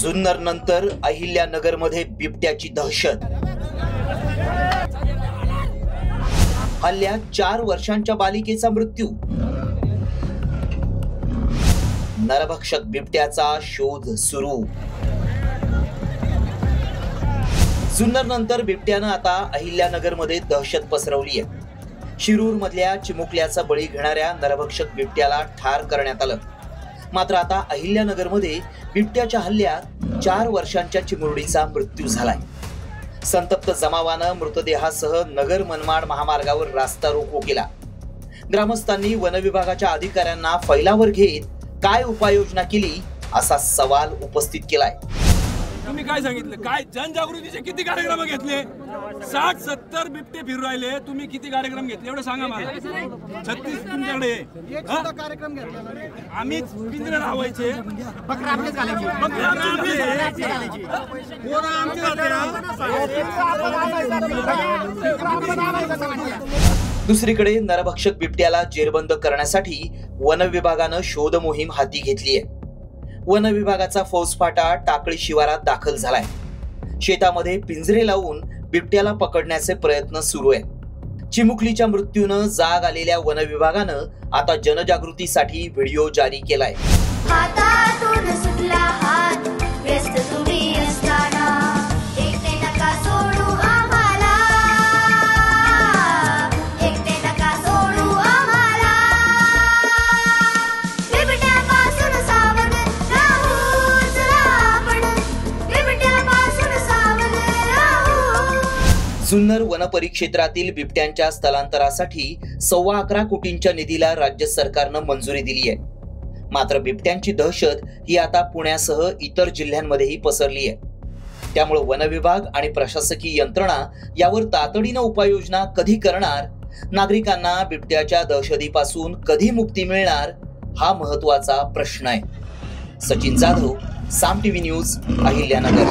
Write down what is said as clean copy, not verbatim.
जुन्नर नंतर अहिल्यानगर मध्ये बिबट्याची दहशत। हल्ल्यात 4 वर्षांच्या बालिकेचा मृत्यू। नरभक्षक बिबट्याचा शोध सुरू। जुन्नर नंतर बिबट्यानं आता अहिल्यानगर मध्ये दहशत पसरवली आहे। शिरूर मधल्या चिमुकल्याचा बळी घेणाऱ्या नरभक्षक बिबट्याला ठार करण्यात आलं। मात्र आता अहिल्यानगर मध्ये बिबट्याच्या हल्ल्यात 4 वर्षांच्या चिमुरडीचा मृत्यू झालाय। संतप्त जमावानं मृतदेहासह नगर मनमाड महामार्गावर रास्ता रोको केला। ग्रामस्थांनी वन विभागाच्या अधिकाऱ्यांना फैलावर घेत काय उपाययोजना केली असा सवाल उपस्थित केलाय। तुम्ही काय सांगितलं? काय जनजागृतीचे किती कार्यक्रम घेतले? 60-70 बिबटे फिरू राहिले, तुम्ही किती कार्यक्रम घेतले एवढं सांगा मला। 36 तुमच्याकडे कार्यक्रम घेतले, आम्ही पिंजरे लावायचे, दुसरीकडे नरभक्षक बिबट्याला जेरबंद करण्यासाठी वन विभागानं शोध मोहीम हाती घेतली आहे। वन विभागाचा फौजफाटा टाकळी शिवारात दाखल झालाय। शेतामध्ये पिंजरे लावून बिबट्याला पकडण्याचे प्रयत्न सुरू आहेत। चिमुकलीच्या मृत्यूनं जाग आलेल्या वन विभागानं आता जनजागृतीसाठी व्हिडिओ जारी केलाय। हातातून सुटला हात, व्यस्त तुम्ही असताना एकटे नका सोडू आम्हाला, एकटे नका सोडू आम्हाला, बिबट्यापासून सावध राहूच आपण, बिबट्यापासून सावध राहू। जुन्नर वन परिक्षेत्रातील बिबट्यांच्या स्थलांतरासाठी 11.25 कोटींच्या निधीला राज्य सरकारनं मंजुरी दिली आहे। मात्र बिबट्यांची दहशत ही आता पुण्यासह इतर जिल्ह्यांमध्येही पसरली आहे। त्यामुळे वन विभाग आणि प्रशासकीय यंत्रणा यावर तातडीनं उपाययोजना कधी करणार, नागरिकांना बिबट्याच्या दहशतीपासून कधी मुक्ती मिळणार हा महत्त्वाचा प्रश्न आहे। सचिन जाधव, साम टीव्ही न्यूज, अहिल्यानगर।